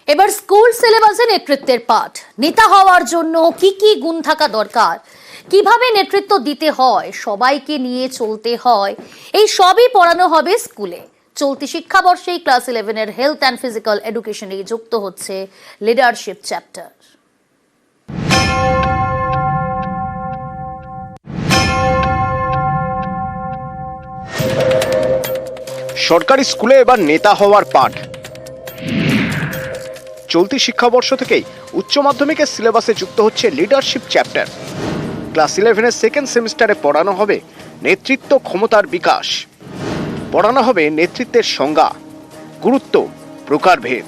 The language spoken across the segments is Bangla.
এবার স্কুল সিলেবাসে নেতৃত্বের পাঠ। নেতা হওয়ার জন্য কি কি গুণ থাকা দরকার, কিভাবে নেতৃত্ব দিতে হয়, সবাইকে নিয়ে চলতে হয়, এই সবই পড়ানো হবে স্কুলে। চলতি শিক্ষাবর্ষেই ক্লাস 11-এর হেলথ অ্যান্ড ফিজিক্যাল এডুকেশনে যুক্ত হচ্ছে লিডারশিপ চ্যাপ্টার। সরকারি স্কুলে এবার নেতা হওয়ার পাঠ। চলতি শিক্ষাবর্ষ থেকেই উচ্চ মাধ্যমিকের সিলেবাসে যুক্ত হচ্ছে লিডারশিপ চ্যাপ্টার। ক্লাস 11-এর সেকেন্ড সেমিস্টারে পড়ানো হবে নেতৃত্ব ক্ষমতার বিকাশ, পড়ানো হবে নেতৃত্বের সংজ্ঞা, গুরুত্ব, প্রকারভেদ।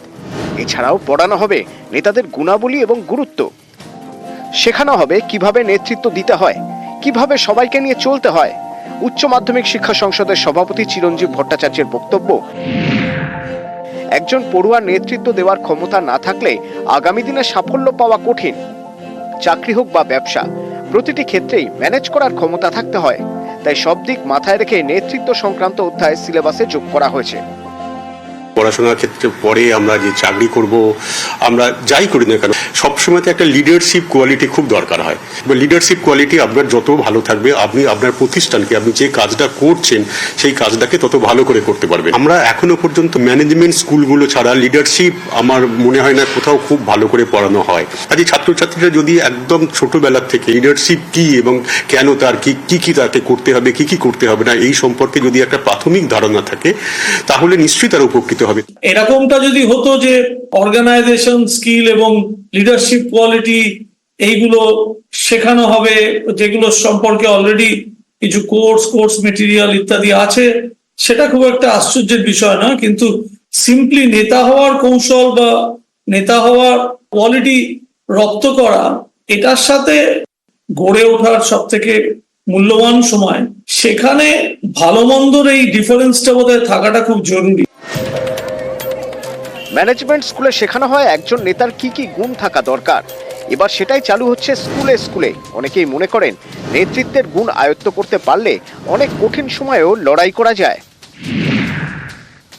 এছাড়াও পড়ানো হবে নেতাদের গুণাবলী এবং গুরুত্ব। শেখানো হবে কিভাবে নেতৃত্ব দিতে হয়, কিভাবে সবাইকে নিয়ে চলতে হয়। উচ্চ মাধ্যমিক শিক্ষা সংসদের সভাপতি চিরঞ্জীব ভট্টাচার্যের বক্তব্য, একজন পড়ুয়ার নেতৃত্ব দেওয়ার ক্ষমতা না থাকলে আগামী দিনে সাফল্য পাওয়া কঠিন। চাকরি হোক বা ব্যবসা, প্রতিটি ক্ষেত্রেই ম্যানেজ করার ক্ষমতা থাকতে হয়। তাই সব দিক মাথায় রেখে নেতৃত্ব সংক্রান্ত অধ্যায় সিলেবাসে যোগ করা হয়েছে। পড়াশোনার ক্ষেত্রে পরে আমরা যে চাকরি করব, আমরা যাই করি না কেন, সবসময় একটা লিডারশিপ কোয়ালিটি খুব দরকার হয়। লিডারশিপ কোয়ালিটি আপনার যত ভালো থাকবে, আপনি আপনার প্রতিষ্ঠানকে, আপনি যে কাজটা করছেন সেই কাজটাকে তত ভালো করে করতে পারবেন। আমরা এখনো পর্যন্ত ম্যানেজমেন্ট স্কুলগুলো ছাড়া লিডারশিপ আমার মনে হয় না কোথাও খুব ভালো করে পড়ানো হয়। আজ ছাত্রছাত্রীরা যদি একদম ছোটবেলা থেকে লিডারশিপ কি এবং কেন, তার কি তাকে করতে হবে, কি করতে হবে না, এই সম্পর্কে যদি একটা প্রাথমিক ধারণা থাকে, তাহলে নিশ্চয়ই তারা উপকৃত হবে। এরকমটা যদি হতো যে অর্গানাইজেশন স্কিল এবং লিডারশিপ কোয়ালিটি এইগুলো শেখানো হবে, যেগুলো সম্পর্কে অলরেডি কিছু কোর্স মেটেরিয়াল ইত্যাদি আছে, সেটা খুব একটা আশ্চর্যের বিষয় না। কিন্তু সিম্পলি নেতা হওয়ার কৌশল বা নেতা হওয়ার কোয়ালিটি রপ্ত করা, এটার সাথে গড়ে ওঠার সব থেকে মূল্যবান সময়, সেখানে ভালো মন্দর এই ডিফারেন্সটা বোধহয় থাকাটা খুব জরুরি। ম্যানেজমেন্ট স্কুলে শেখানো হয় একজন নেতার কি কি গুণ থাকা দরকার। এবার সেটাই চালু হচ্ছে স্কুলে স্কুলে। অনেকেই মনে করেন নেতৃত্বের গুণ আয়ত্ত করতে পারলে অনেক কঠিন সময়েও লড়াই করা যায়।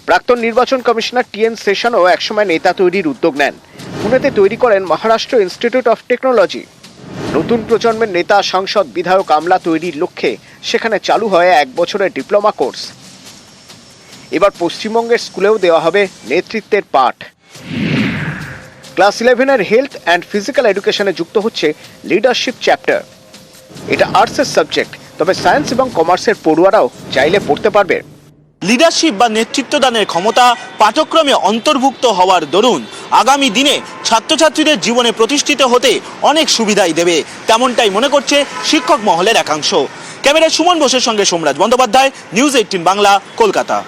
প্রাক্তন নির্বাচন কমিশনার টি.এন. সেশনও একসময় নেতা তৈরির উদ্যোগ নেন। পুনেতে তৈরি করেন মহারাষ্ট্র ইনস্টিটিউট অফ টেকনোলজি। নতুন প্রজন্মের নেতা, সাংসদ, বিধায়ক, আমলা তৈরির লক্ষ্যে সেখানে চালু হয় 1 বছরের ডিপ্লোমা কোর্স। এবার পশ্চিমবঙ্গের স্কুলেও দেওয়া হবে নেতৃত্বের পাঠ। ক্লাস 11-এর হেলথ অ্যান্ড ফিজিক্যাল এডুকেশনে যুক্ত হচ্ছে লিডারশিপ চ্যাপ্টার। এটা আর্টসের সাবজেক্ট, তবে সায়েন্স এবং কমার্সের পড়ুয়ারাও চাইলে পড়তে পারবে। লিডারশিপ বা নেতৃত্বদানের ক্ষমতা পাঠ্যক্রমে অন্তর্ভুক্ত হওয়ার দরুন আগামী দিনে ছাত্রছাত্রীদের জীবনে প্রতিষ্ঠিত হতে অনেক সুবিধাই দেবে, তেমনটাই মনে করছে শিক্ষক মহলের একাংশ। ক্যামেরায় সুমন বোসের সঙ্গে সোমরাজ বন্দ্যোপাধ্যায়, নিউজ 18 বাংলা, কলকাতা।